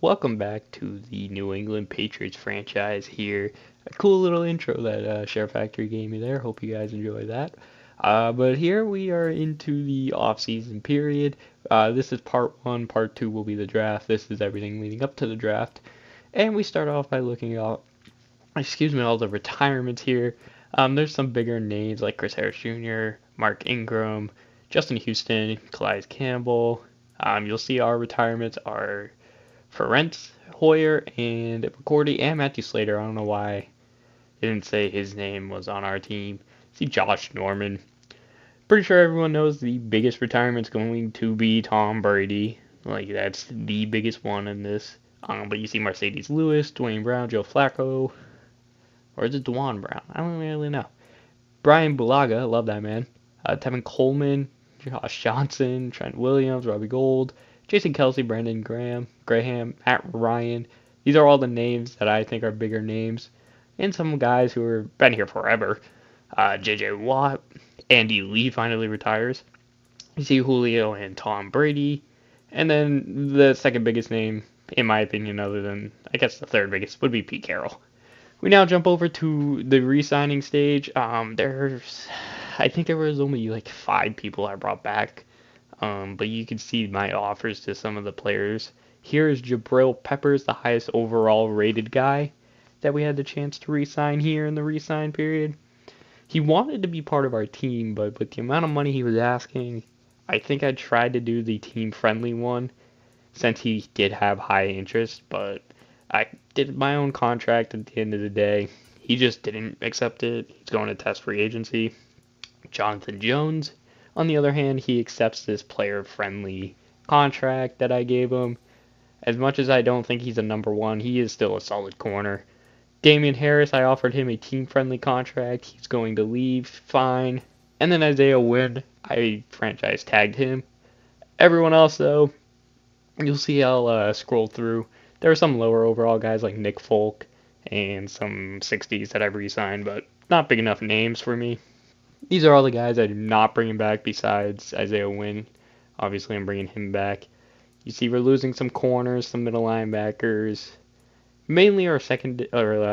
welcome back to the New England Patriots franchise here. A cool little intro that Share Factory gave me there. Hope you guys enjoy that. But here we are into the off-season period. This is part one. Part two will be the draft. This is everything leading up to the draft. And we start off by looking at, all the retirements here. There's some bigger names like Chris Harris Jr., Mark Ingram, Justin Houston, Calais Campbell. You'll see our retirements are Ferenc Hoyer and McCourty and Matthew Slater. I don't know why they didn't say his name was on our team. See Josh Norman. Pretty sure everyone knows the biggest retirement's going to be Tom Brady. Like that's the biggest one in this. But you see Mercedes Lewis, Dwayne Brown, Joe Flacco, or is it Dwan Brown? I don't really know. Brian Bulaga, love that man. Tevin Coleman, Josh Johnson, Trent Williams, Robbie Gould, Jason Kelsey, Brandon Graham, Matt Ryan. These are all the names that I think are bigger names. And some guys who have been here forever. J.J. Watt, Andy Lee finally retires. You see Julio and Tom Brady. And then the second biggest name, in my opinion, other than, I guess the third biggest, would be Pete Carroll. We now jump over to the re-signing stage. I think there was only like 5 people I brought back. But you can see my offers to some of the players. Here is Jabril Peppers, the highest overall rated guy that we had the chance to re-sign here in the re-sign period. He wanted to be part of our team, but with the amount of money he was asking, I think I tried to do the team-friendly one since he did have high interest, but I did my own contract at the end of the day. He just didn't accept it. He's going to test free agency. Jonathan Jones, on the other hand, he accepts this player-friendly contract that I gave him. As much as I don't think he's a number one, he is still a solid corner. Damian Harris, I offered him a team-friendly contract. He's going to leave, fine. And then Isaiah Wynn, I franchise tagged him. Everyone else, though, you'll see I'll scroll through. There are some lower overall guys like Nick Folk and some 60s that I've re-signed, but not big enough names for me. These are all the guys I'm not bringing back besides Isaiah Wynn. Obviously, I'm bringing him back. You see, we're losing some corners, some middle linebackers, mainly our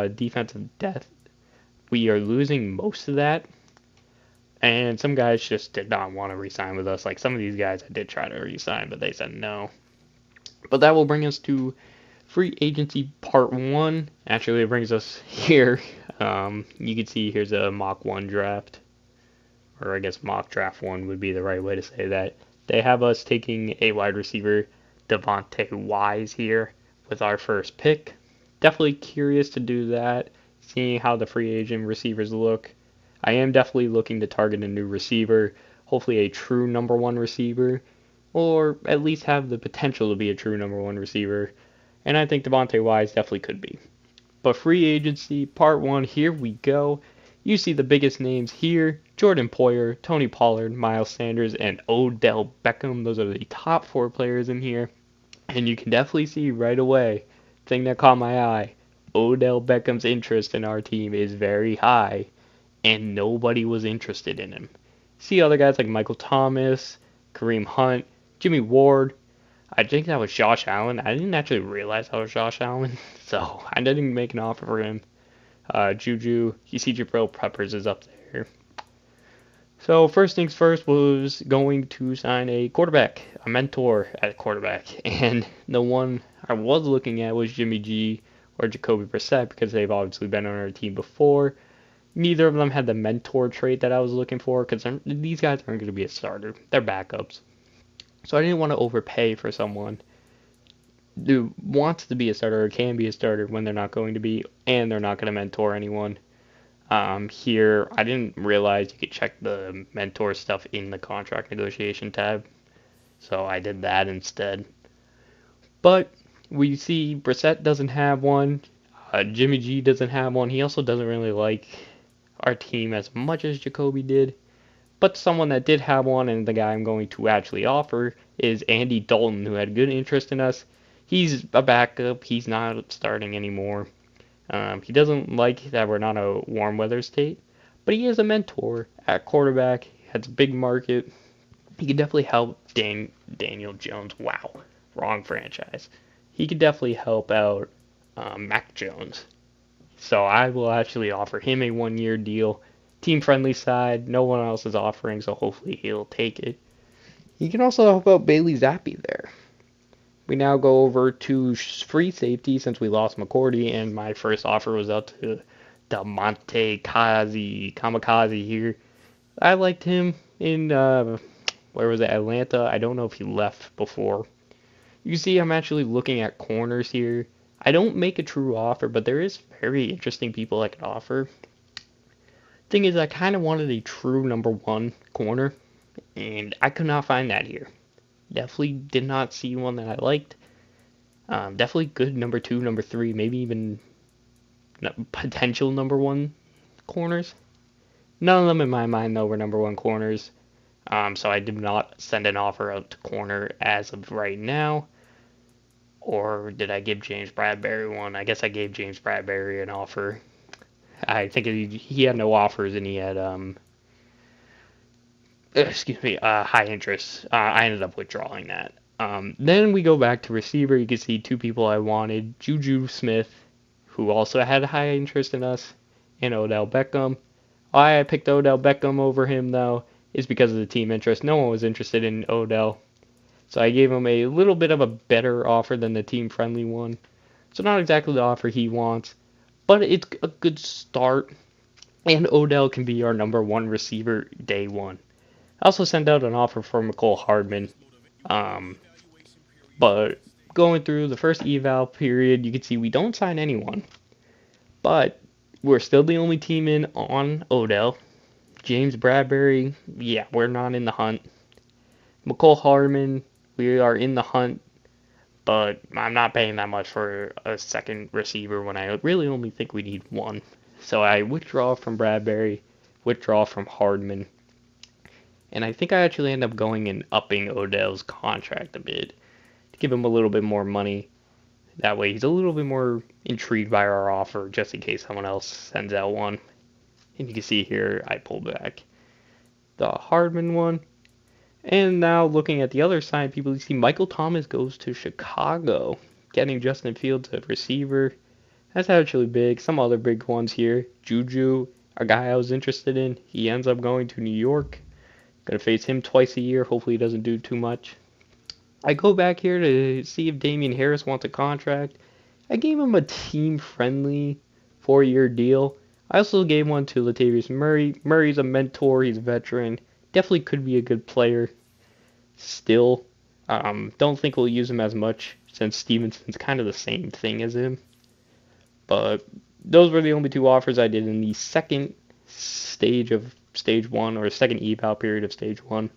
defensive depth. We are losing most of that, and some guys just did not want to re-sign with us. Like some of these guys, I did try to re-sign, but they said no. But that will bring us to free agency part one. Actually, it brings us here. You can see here's a mock one draft. Or I guess mock draft one would be the right way to say that. They have us taking a wide receiver, Devontae Wise, here with our first pick. Definitely curious to do that, seeing how the free agent receivers look. I am definitely looking to target a new receiver, hopefully a true number one receiver, or at least have the potential to be a true number one receiver. And I think Devontae Wise definitely could be. But free agency, part one, here we go. You see the biggest names here: Jordan Poyer, Tony Pollard, Miles Sanders, and Odell Beckham. Those are the top 4 players in here. And you can definitely see right away, thing that caught my eye, Odell Beckham's interest in our team is very high, and nobody was interested in him. See other guys like Michael Thomas, Kareem Hunt, Jimmy Ward. I think that was Josh Allen. I didn't actually realize that was Josh Allen, so I didn't make an offer for him. Juju, you see Jabril Peppers is up there. So first things first was going to sign a quarterback, a mentor at quarterback, and the one I was looking at was Jimmy G or Jacoby Brissett because they've obviously been on our team before. Neither of them had the mentor trait that I was looking for because these guys aren't going to be a starter. They're backups. So I didn't want to overpay for someone who wants to be a starter or can be a starter when they're not going to be, and they're not going to mentor anyone. Here, I didn't realize you could check the mentor stuff in the contract negotiation tab, so I did that instead. But we see Brissett doesn't have one. Jimmy G doesn't have one. He also doesn't really like our team as much as Jacoby did. But someone that did have one, and the guy I'm going to actually offer, is Andy Dalton, who had good interest in us. He's a backup. He's not starting anymore. He doesn't like that we're not a warm weather state, but he is a mentor at quarterback. He has a big market. He could definitely help Daniel Jones. Wow, wrong franchise. he could definitely help out Mac Jones. So I will actually offer him a 1 year deal. Team friendly side, no one else is offering, so hopefully he'll take it. You can also help out Bailey Zappi there. We now go over to free safety since we lost McCourty, and my first offer was out to Damontae Kamikaze here. I liked him in, where was it, Atlanta. I don't know if he left before. You can see I'm actually looking at corners here. I don't make a true offer, but there is very interesting people I could offer. Thing is, I kind of wanted a true number one corner, and I could not find that here. Definitely did not see one that I liked. Definitely good number two, number three, maybe even potential number one corners. None of them in my mind, though, were number one corners. So I did not send an offer out to corner as of right now. Or did I give James Bradberry one? I guess I gave James Bradberry an offer. I think he had no offers and he had high interest. I ended up withdrawing that. Then we go back to receiver. You can see two people I wanted: Juju Smith, who also had high interest in us, and Odell Beckham. Why I picked Odell Beckham over him though is because of the team interest. No one was interested in Odell, so I gave him a little bit of a better offer than the team friendly one. So not exactly the offer he wants, but it's a good start. And Odell can be our number one receiver day one. I also sent out an offer for Mecole Hardman. But going through the first eval period, you can see we don't sign anyone. But we're still the only team in on Odell. James Bradberry, yeah, we're not in the hunt. Mecole Hardman, we are in the hunt, but I'm not paying that much for a second receiver when I really only think we need one. So I withdraw from Bradberry, withdraw from Hardman, and I think I actually end up going and upping Odell's contract a bit to give him a little bit more money. That way he's a little bit more intrigued by our offer just in case someone else sends out one. And you can see here I pull back the Hardman one. And now looking at the other side, people, you see Michael Thomas goes to Chicago, getting Justin Fields at receiver. That's actually big. Some other big ones here. Juju, a guy I was interested in, he ends up going to New York. Gonna face him twice a year. Hopefully he doesn't do too much. I go back here to see if Damien Harris wants a contract. I gave him a team-friendly 4-year deal. I also gave one to Latavius Murray. Murray's a mentor. He's a veteran. Definitely could be a good player. Still, don't think we'll use him as much since Stevenson's kind of the same thing as him. But those were the only two offers I did in the second stage of stage one, or second eval period of stage one.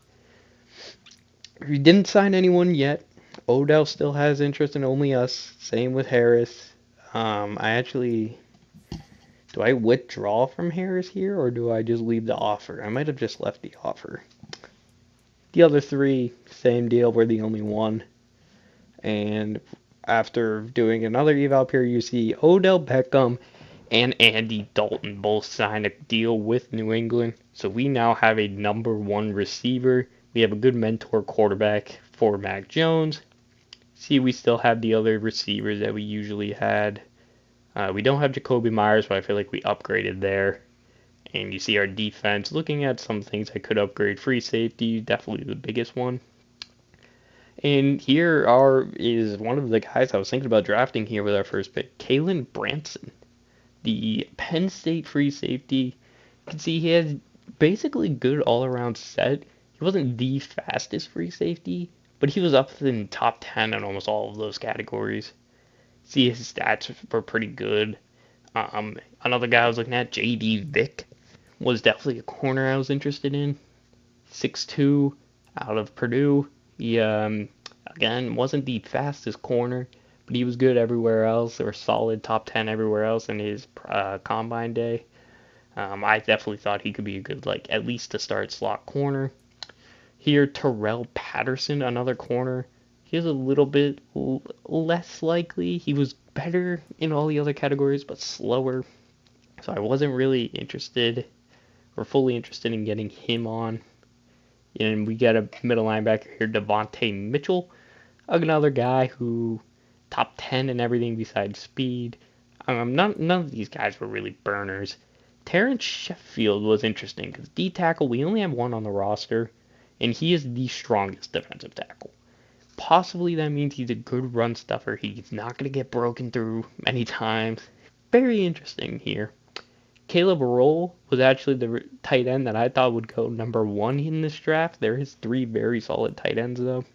We didn't sign anyone yet. Odell still has interest in only us. Same with Harris. Do I withdraw from Harris here, or do I just leave the offer? I might have just left the offer. The other three, same deal. We're the only one. And after doing another eval period, you see Odell Beckham and Andy Dalton both signed a deal with New England. So we now have a number one receiver. We have a good mentor quarterback for Mac Jones. See, we still have the other receivers that we usually had. We don't have Jacoby Myers, but I feel like we upgraded there. And you see our defense. Looking at some things I could upgrade. Free safety, definitely the biggest one. And here is one of the guys I was thinking about drafting here with our first pick, Kalen Branson, the Penn State free safety. You can see he has basically good all-around set. He wasn't the fastest free safety, but he was up in top 10 in almost all of those categories. See, his stats were pretty good. Another guy I was looking at, J.D. Vick, was definitely a corner I was interested in. 6'2", out of Purdue. He, again, wasn't the fastest corner, but he was good everywhere else, or solid top 10 everywhere else in his combine day. I definitely thought he could be a good, at least to start slot corner. Here, Terrell Patterson, another corner. He is a little bit less likely. He was better in all the other categories, but slower. So I wasn't really interested, or fully interested in getting him on. And we get a middle linebacker here, Devontae Mitchell, another guy who top 10 and everything besides speed. None of these guys were really burners. Terrence Sheffield was interesting because D tackle, we only have one on the roster, and he is the strongest defensive tackle. Possibly that means he's a good run stuffer. He's not going to get broken through many times. Very interesting here. Caleb Roll was actually the tight end that I thought would go number 1 in this draft. There is 3 very solid tight ends, though.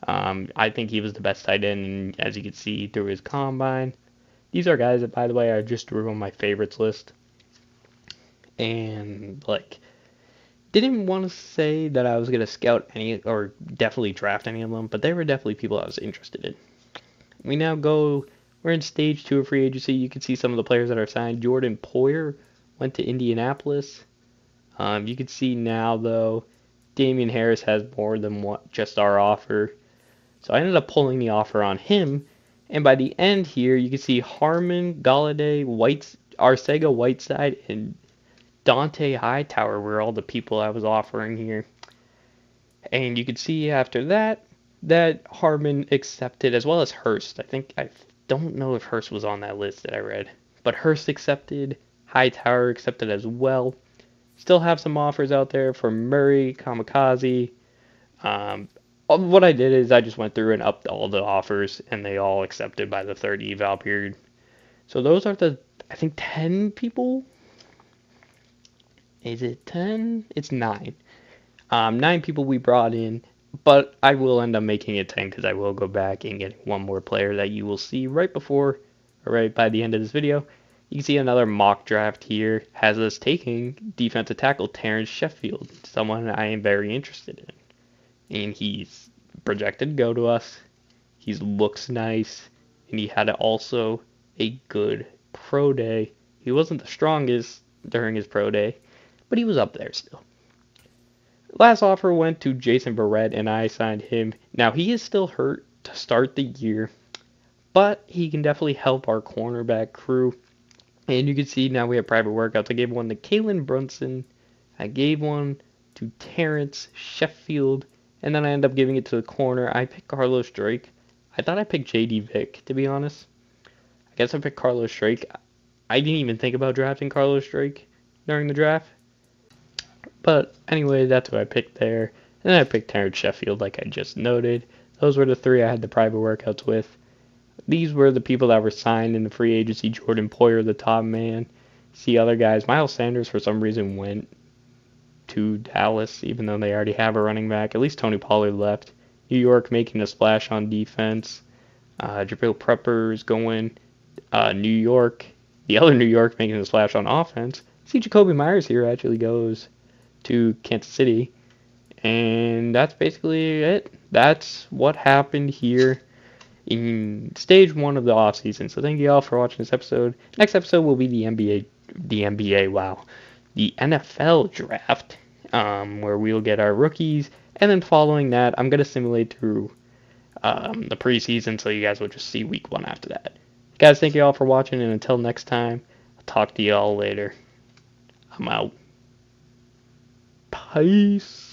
I think he was the best tight end, as you can see through his combine. These are guys that, by the way, I just drew on my favorites list. And, didn't want to say that I was going to scout any, or definitely draft any of them, but they were definitely people I was interested in. We're in stage 2 of free agency. You can see some of the players that are signed. Jordan Poyer went to Indianapolis. You can see now, though, Damian Harris has more than just our offer. So I ended up pulling the offer on him. And by the end here, you can see Harmon, Galladay, Arcega Whiteside, and Dante Hightower were all the people I was offering here. And you can see after that Harmon accepted, as well as Hurst. I don't know if Hurst was on that list that I read. But Hurst accepted, Hightower accepted as well. Still have some offers out there for Murray, Kamikaze. What I did is I just went through and upped all the offers, and they all accepted by the third eval period. So those are the, 10 people. Is it 10? It's 9. 9 people we brought in, but I will end up making it 10 because I will go back and get one more player that you will see right by the end of this video. You can see another mock draft here has us taking defensive tackle Terrence Sheffield, someone I am very interested in. And he's projected to go to us. He looks nice, and he had also a good pro day. He wasn't the strongest during his pro day, but he was up there still. Last offer went to Jason Barrett, and I signed him. Now, he is still hurt to start the year, but he can definitely help our cornerback crew. And you can see now we have private workouts. I gave one to Kalen Brunson. I gave one to Terrence Sheffield. And then I ended up giving it to the corner. I picked Carlos Drake. I thought I picked J.D. Vick, to be honest. I guess I picked Carlos Drake. I didn't even think about drafting Carlos Drake during the draft. But anyway, that's what I picked there. And then I picked Terrence Sheffield, like I just noted. Those were the 3 I had the private workouts with. These were the people that were signed in the free agency. Jordan Poyer, the top man. See other guys. Miles Sanders, for some reason, went to Dallas, even though they already have a running back. At least Tony Pollard left. New York making a splash on defense. Jabril Prepper's going. New York. The other New York making a splash on offense. See, Jacoby Myers here actually goes to Kansas City. And that's basically it. That's what happened here in stage 1 of the offseason. So thank you all for watching this episode. Next episode will be the NFL draft, where we'll get our rookies. And then following that, I'm going to simulate through the preseason, so you guys will just see week 1 after that. Guys, thank you all for watching, and until next time, I'll talk to you all later. I'm out. Peace.